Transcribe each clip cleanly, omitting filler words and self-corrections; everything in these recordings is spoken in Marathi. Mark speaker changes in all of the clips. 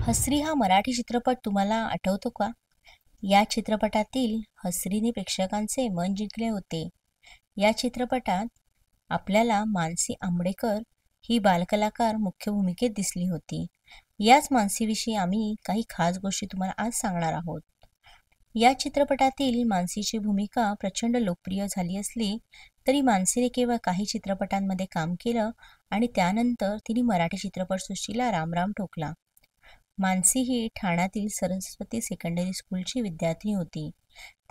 Speaker 1: हसरी हा मराठी चित्रपट तुम्हाला आठवतो का? या चित्रपटातील हसरीने प्रेक्षकांचे मन जिंकले होते. या चित्रपटात आपल्याला मानसी आंबेडकर ही बालकलाकार मुख्य भूमिकेत दिसली होती. याच मानसीविषयी आम्ही काही खास गोष्टी तुम्हाला आज सांगणार आहोत. या चित्रपटातील मानसीची भूमिका प्रचंड लोकप्रिय झाली असली तरी मानसीने केवळ काही चित्रपटांमध्ये काम केलं आणि त्यानंतर तिने मराठी चित्रपटसृष्टीला रामराम ठोकला. मानसी ही ठाण्यातील सरस्वती सेकंडरी स्कूलची विद्यार्थिनी होती.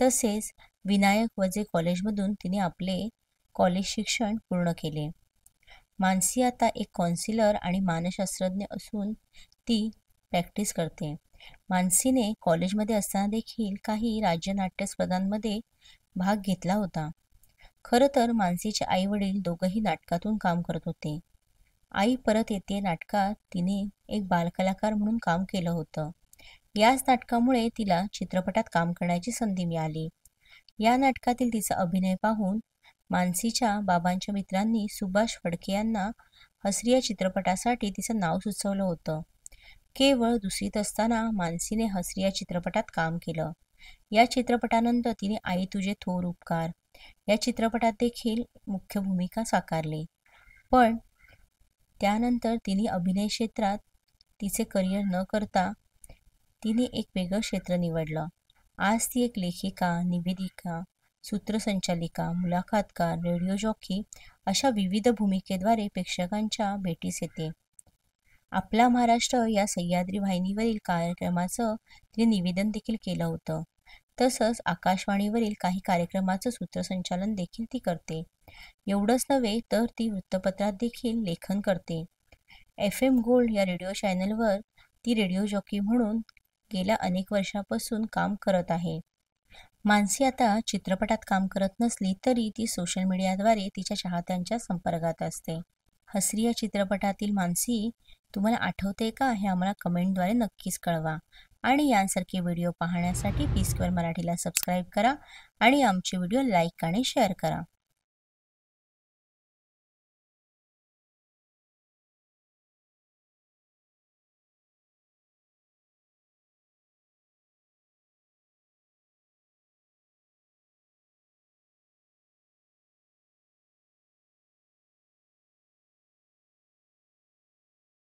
Speaker 1: तसेच विनायक वजे कॉलेजमधून तिने आपले कॉलेज शिक्षण पूर्ण केले. मानसी आता एक कॉन्सिलर आणि मानसशास्त्रज्ञ असून ती प्रॅक्टिस करते. मानसीने कॉलेजमध्ये असताना देखील काही राज्य नाट्य स्पर्धांमध्ये भाग घेतला होता. खरं तर मानसीचे आई वडील दोघंही नाटकातून काम करत होते. आई परत येते नाटकात तिने एक बालकलाकार म्हणून काम केलं होतं. याच नाटकामुळे तिला चित्रपटात काम करण्याची संधी मिळाली. या नाटकातील तिचा अभिनय पाहून मानसीच्या बाबांच्या मित्रांनी सुभाष फडके यांना हसरी या चित्रपटासाठी तिचं नाव सुचवलं होतं. केवळ दुसरीत असताना मानसीने हसरी या चित्रपटात काम केलं. या चित्रपटानंतर तिने आई तुझे थोर उपकार या चित्रपटात देखील मुख्य भूमिका साकारली. पण त्यानंतर तिने अभिनय क्षेत्रात तिचे करिअर न करता तिने एक वेगळं क्षेत्र निवडलं. आज ती एक लेखिका, निवेदिका, सूत्रसंचालिका, मुलाखतकार, रेडिओ जॉकी अशा विविध भूमिकेद्वारे प्रेक्षकांच्या भेटीस येते. आपला महाराष्ट्र या सह्याद्री वाहिनीवरील कार्यक्रमाचं तिने निवेदन देखील केलं होतं. तसंच आकाशवाणीवरील काही कार्यक्रमाचं सूत्रसंचालन देखील ती करते. एवढंच नव्हे तर ती वृत्तपत्रात देखील लेखन करते. FM गोल्ड या रेडिओ चॅनलवर ती रेडिओ जॉकी म्हणून गेल्या अनेक वर्षापासून काम करत आहे. मानसी आता चित्रपटात काम करत नसली तरी ती सोशल मीडियाद्वारे तिच्या चाहत्यांच्या संपर्कात असते. हसरी या चित्रपटातील मानसी तुम्हाला आठवते का हे आम्हाला कमेंटद्वारे नक्कीच कळवा. आणि यांसारखे व्हिडिओ पाहण्यासाठी पी स्क्वेअर मराठीला सबस्क्राईब करा आणि आमचे व्हिडिओ लाईक आणि शेअर करा.